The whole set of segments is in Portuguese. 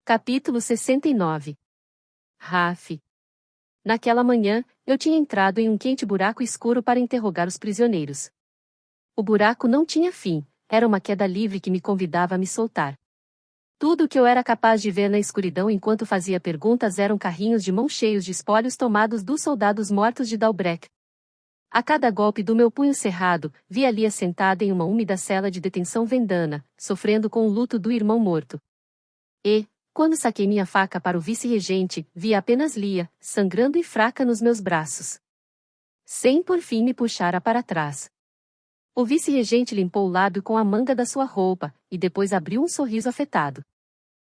Capítulo 69. Raf. Naquela manhã, eu tinha entrado em um quente buraco escuro para interrogar os prisioneiros. O buraco não tinha fim, era uma queda livre que me convidava a me soltar. Tudo o que eu era capaz de ver na escuridão enquanto fazia perguntas eram carrinhos de mão cheios de espólios tomados dos soldados mortos de Dalbrek. A cada golpe do meu punho cerrado, via Lia sentada em uma úmida cela de detenção vendana, sofrendo com o luto do irmão morto. E, quando saquei minha faca para o vice-regente, vi apenas Lia, sangrando e fraca nos meus braços. Sem por fim me puxara para trás. O vice-regente limpou o lábio com a manga da sua roupa, e depois abriu um sorriso afetado.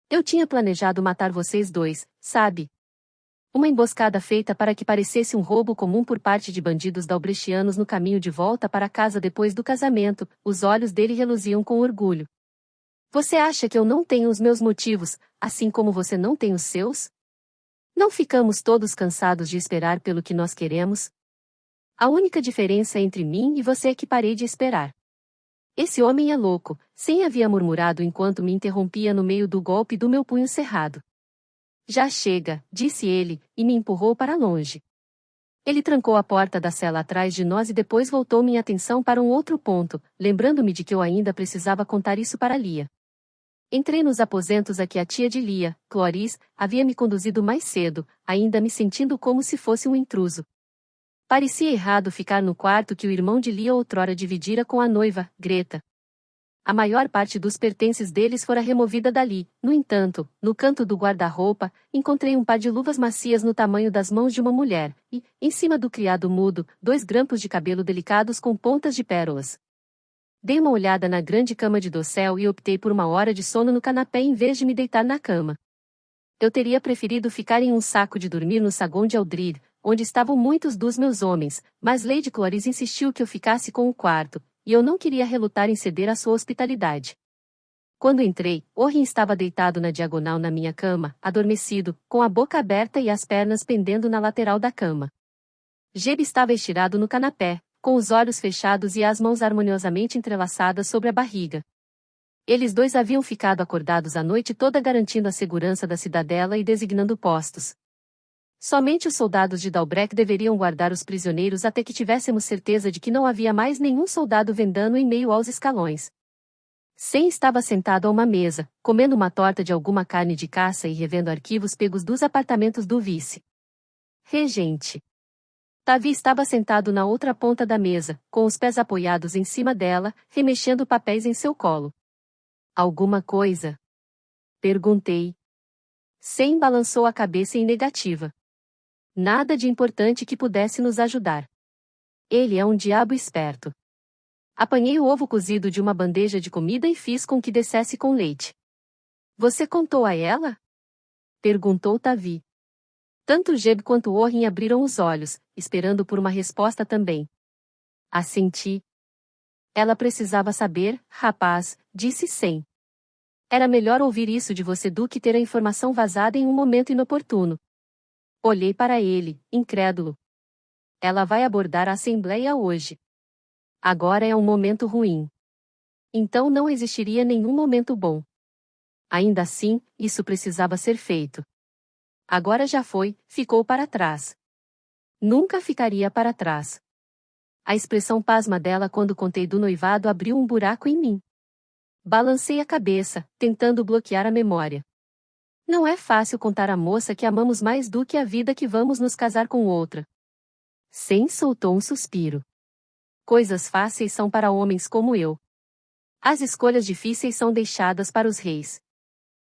Eu tinha planejado matar vocês dois, sabe? Uma emboscada feita para que parecesse um roubo comum por parte de bandidos dalbrechianos no caminho de volta para casa depois do casamento. Os olhos dele reluziam com orgulho. Você acha que eu não tenho os meus motivos, assim como você não tem os seus? Não ficamos todos cansados de esperar pelo que nós queremos? A única diferença entre mim e você é que parei de esperar. Esse homem é louco, Sem havia murmurado enquanto me interrompia no meio do golpe do meu punho cerrado. Já chega, disse ele, e me empurrou para longe. Ele trancou a porta da cela atrás de nós e depois voltou minha atenção para um outro ponto, lembrando-me de que eu ainda precisava contar isso para Lia. Entrei nos aposentos a que a tia de Lia, Cloris, havia me conduzido mais cedo, ainda me sentindo como se fosse um intruso. Parecia errado ficar no quarto que o irmão de Lia outrora dividira com a noiva, Greta. A maior parte dos pertences deles fora removida dali. No entanto, no canto do guarda-roupa, encontrei um par de luvas macias no tamanho das mãos de uma mulher, e, em cima do criado mudo, 2 grampos de cabelo delicados com pontas de pérolas. Dei uma olhada na grande cama de dossel e optei por uma hora de sono no canapé em vez de me deitar na cama. Eu teria preferido ficar em um saco de dormir no saguão de Aldrid, onde estavam muitos dos meus homens, mas Lady Cloris insistiu que eu ficasse com o quarto, e eu não queria relutar em ceder à sua hospitalidade. Quando entrei, Orrin estava deitado na diagonal na minha cama, adormecido, com a boca aberta e as pernas pendendo na lateral da cama. Jeb estava estirado no canapé, com os olhos fechados e as mãos harmoniosamente entrelaçadas sobre a barriga. Eles dois haviam ficado acordados a noite toda garantindo a segurança da cidadela e designando postos. Somente os soldados de Dalbrek deveriam guardar os prisioneiros até que tivéssemos certeza de que não havia mais nenhum soldado vendando em meio aos escalões. Sem estava sentado a uma mesa, comendo uma torta de alguma carne de caça e revendo arquivos pegos dos apartamentos do vice-regente. Tavi estava sentado na outra ponta da mesa, com os pés apoiados em cima dela, remexendo papéis em seu colo. Alguma coisa? Perguntei. Sem balançou a cabeça em negativa. Nada de importante que pudesse nos ajudar. Ele é um diabo esperto. Apanhei o ovo cozido de uma bandeja de comida e fiz com que descesse com leite. Você contou a ela? Perguntou Tavi. Tanto Jeb quanto Orrin abriram os olhos, esperando por uma resposta também. Assenti. Ela precisava saber, rapaz, disse Sem. Era melhor ouvir isso de você do que ter a informação vazada em um momento inoportuno. Olhei para ele, incrédulo. Ela vai abordar a Assembleia hoje. Agora é um momento ruim. Então não existiria nenhum momento bom. Ainda assim, isso precisava ser feito. Agora já foi, ficou para trás. Nunca ficaria para trás. A expressão pasma dela quando contei do noivado abriu um buraco em mim. Balancei a cabeça, tentando bloquear a memória. Não é fácil contar à moça que amamos mais do que a vida que vamos nos casar com outra. Sem soltou um suspiro. Coisas fáceis são para homens como eu. As escolhas difíceis são deixadas para os reis.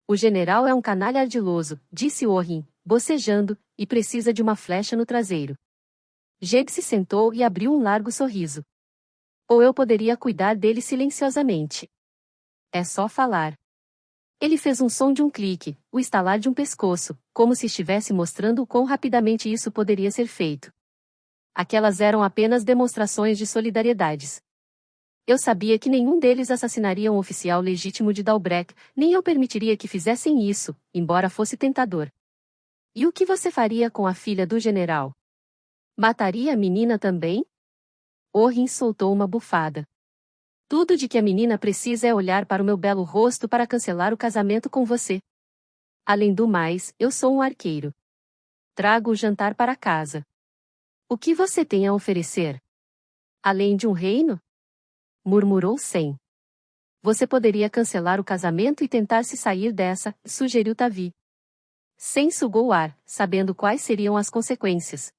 O general é um canalha ardiloso, disse Orrin, bocejando, e precisa de uma flecha no traseiro. Jeb se sentou e abriu um largo sorriso. Ou eu poderia cuidar dele silenciosamente. É só falar. Ele fez um som de um clique, o estalar de um pescoço, como se estivesse mostrando o quão rapidamente isso poderia ser feito. Aquelas eram apenas demonstrações de solidariedades. Eu sabia que nenhum deles assassinaria um oficial legítimo de Dalbrek, nem eu permitiria que fizessem isso, embora fosse tentador. E o que você faria com a filha do general? Mataria a menina também? Orrin soltou uma bufada. Tudo de que a menina precisa é olhar para o meu belo rosto para cancelar o casamento com você. Além do mais, eu sou um arqueiro. Trago o jantar para casa. O que você tem a oferecer? Além de um reino? Murmurou Sem. Você poderia cancelar o casamento e tentar se sair dessa, sugeriu Tavi. Sem sugou o ar, sabendo quais seriam as consequências.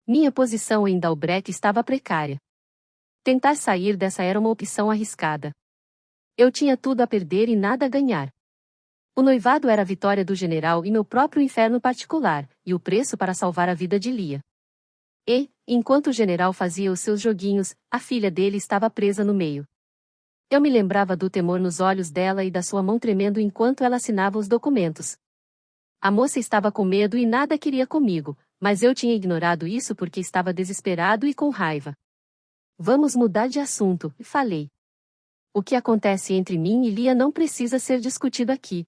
Minha posição em Dalbrek estava precária. Tentar sair dessa era uma opção arriscada. Eu tinha tudo a perder e nada a ganhar. O noivado era a vitória do general e meu próprio inferno particular, e o preço para salvar a vida de Lia. E, enquanto o general fazia os seus joguinhos, a filha dele estava presa no meio. Eu me lembrava do temor nos olhos dela e da sua mão tremendo enquanto ela assinava os documentos. A moça estava com medo e nada queria comigo, mas eu tinha ignorado isso porque estava desesperado e com raiva. Vamos mudar de assunto, falei. O que acontece entre mim e Lia não precisa ser discutido aqui.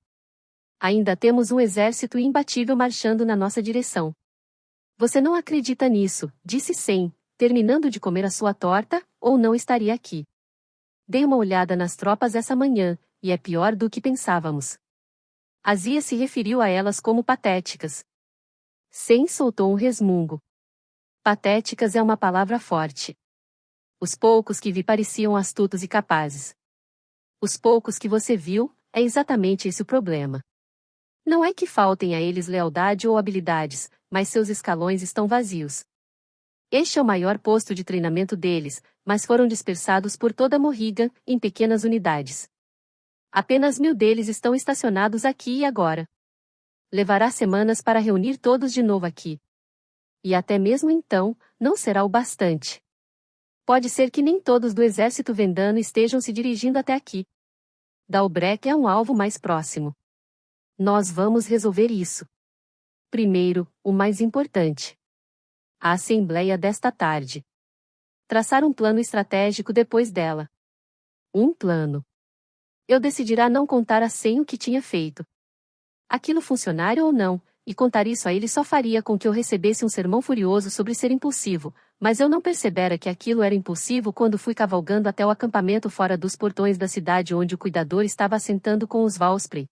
Ainda temos um exército imbatível marchando na nossa direção. Você não acredita nisso, disse Sem, terminando de comer a sua torta, ou não estaria aqui. Dei uma olhada nas tropas essa manhã, e é pior do que pensávamos. Azia se referiu a elas como patéticas. Sem soltou um resmungo. Patéticas é uma palavra forte. Os poucos que vi pareciam astutos e capazes. Os poucos que você viu, é exatamente esse o problema. Não é que faltem a eles lealdade ou habilidades, mas seus escalões estão vazios. Este é o maior posto de treinamento deles, mas foram dispersados por toda Morrigan, em pequenas unidades. Apenas 1000 deles estão estacionados aqui e agora. Levará semanas para reunir todos de novo aqui. E até mesmo então, não será o bastante. Pode ser que nem todos do exército vendano estejam se dirigindo até aqui. Dalbrek é um alvo mais próximo. Nós vamos resolver isso. Primeiro, o mais importante. A assembleia desta tarde. Traçar um plano estratégico depois dela. Um plano. Eu decidirá não contar a Sem o que tinha feito. Aquilo funcionar ou não, e contar isso a ele só faria com que eu recebesse um sermão furioso sobre ser impulsivo, mas eu não percebera que aquilo era impulsivo quando fui cavalgando até o acampamento fora dos portões da cidade onde o cuidador estava assentando com os Valspre.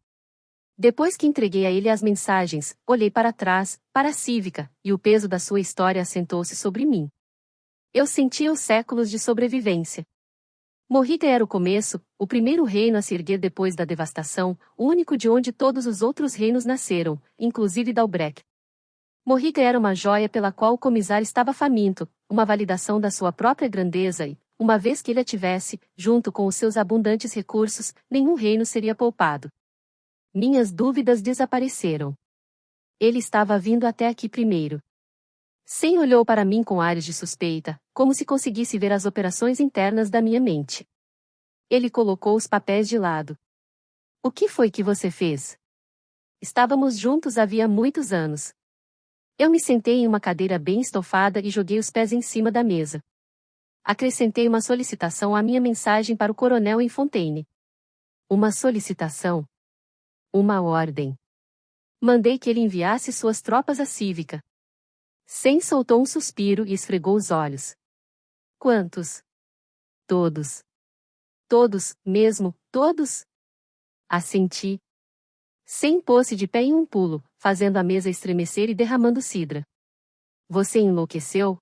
Depois que entreguei a ele as mensagens, olhei para trás, para a Cívica, e o peso da sua história assentou-se sobre mim. Eu sentia os séculos de sobrevivência. Morriga era o começo, o primeiro reino a se erguer depois da devastação, o único de onde todos os outros reinos nasceram, inclusive Dalbrek. Morriga era uma joia pela qual o comissário estava faminto, uma validação da sua própria grandeza e, uma vez que ele a tivesse, junto com os seus abundantes recursos, nenhum reino seria poupado. Minhas dúvidas desapareceram. Ele estava vindo até aqui primeiro. Sem olhou para mim com ares de suspeita, como se conseguisse ver as operações internas da minha mente. Ele colocou os papéis de lado. O que foi que você fez? Estávamos juntos havia muitos anos. Eu me sentei em uma cadeira bem estofada e joguei os pés em cima da mesa. Acrescentei uma solicitação à minha mensagem para o coronel em Fontaine. Uma solicitação? Uma ordem. Mandei que ele enviasse suas tropas à Cívica. Sem soltou um suspiro e esfregou os olhos. Quantos? Todos. Todos, mesmo, todos? Assenti. Sem pôs-se de pé em um pulo, fazendo a mesa estremecer e derramando cidra. Você enlouqueceu?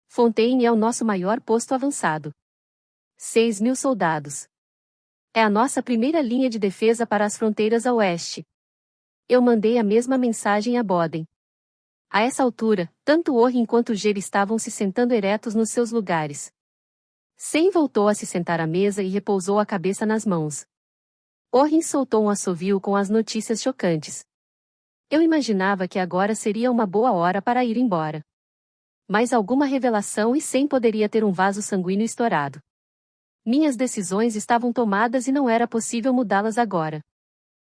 Fontaine é o nosso maior posto avançado. 6.000 soldados. É a nossa primeira linha de defesa para as fronteiras a oeste. Eu mandei a mesma mensagem a Boden. A essa altura, tanto Orrin quanto Ger estavam se sentando eretos nos seus lugares. Sem voltou a se sentar à mesa e repousou a cabeça nas mãos. Orrin soltou um assovio com as notícias chocantes. Eu imaginava que agora seria uma boa hora para ir embora. Mas alguma revelação e Sem poderia ter um vaso sanguíneo estourado. Minhas decisões estavam tomadas e não era possível mudá-las agora.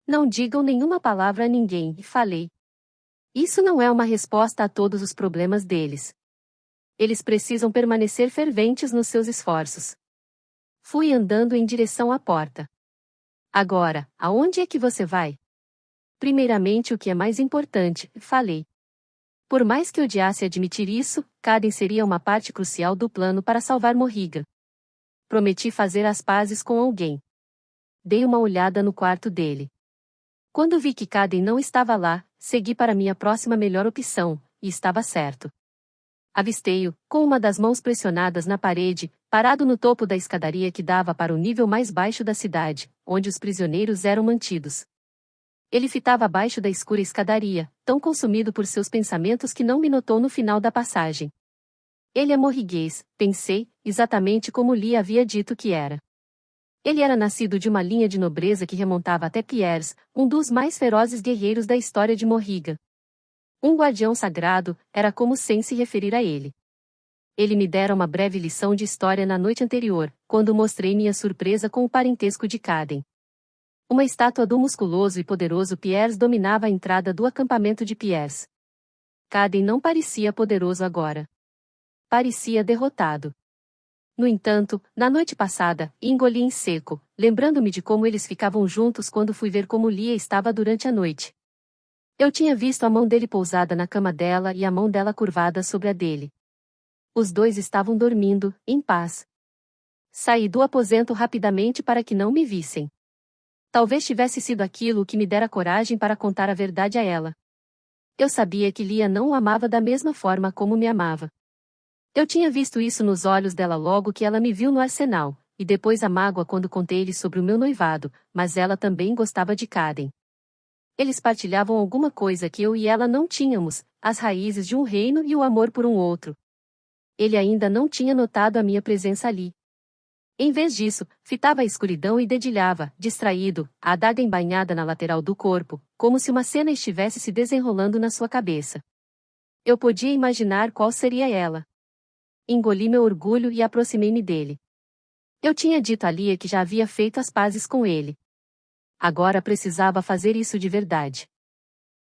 Não digam nenhuma palavra a ninguém, falei. Isso não é uma resposta a todos os problemas deles. Eles precisam permanecer ferventes nos seus esforços. Fui andando em direção à porta. Agora, aonde é que você vai? Primeiramente o que é mais importante, falei. Por mais que odiasse admitir isso, Caden seria uma parte crucial do plano para salvar Morriga. Prometi fazer as pazes com alguém. Dei uma olhada no quarto dele. Quando vi que Caden não estava lá, segui para minha próxima melhor opção, e estava certo. Avistei-o, com uma das mãos pressionadas na parede, parado no topo da escadaria que dava para o nível mais baixo da cidade, onde os prisioneiros eram mantidos. Ele fitava abaixo da escura escadaria, tão consumido por seus pensamentos que não me notou no final da passagem. Ele é morriguês, pensei, exatamente como Lee havia dito que era. Ele era nascido de uma linha de nobreza que remontava até Piers, um dos mais ferozes guerreiros da história de Morriga. Um guardião sagrado, era como sem se referir a ele. Ele me dera uma breve lição de história na noite anterior, quando mostrei minha surpresa com o parentesco de Caden. Uma estátua do musculoso e poderoso Piers dominava a entrada do acampamento de Piers. Caden não parecia poderoso agora. Parecia derrotado. No entanto, na noite passada, engoli em seco, lembrando-me de como eles ficavam juntos quando fui ver como Lia estava durante a noite. Eu tinha visto a mão dele pousada na cama dela e a mão dela curvada sobre a dele. Os dois estavam dormindo, em paz. Saí do aposento rapidamente para que não me vissem. Talvez tivesse sido aquilo o que me dera coragem para contar a verdade a ela. Eu sabia que Lia não o amava da mesma forma como me amava. Eu tinha visto isso nos olhos dela logo que ela me viu no arsenal, e depois a mágoa quando contei-lhe sobre o meu noivado, mas ela também gostava de Caden. Eles partilhavam alguma coisa que eu e ela não tínhamos, as raízes de um reino e o amor por um outro. Ele ainda não tinha notado a minha presença ali. Em vez disso, fitava a escuridão e dedilhava, distraído, a adaga embainhada na lateral do corpo, como se uma cena estivesse se desenrolando na sua cabeça. Eu podia imaginar qual seria ela. Engoli meu orgulho e aproximei-me dele. Eu tinha dito a Lia que já havia feito as pazes com ele. Agora precisava fazer isso de verdade.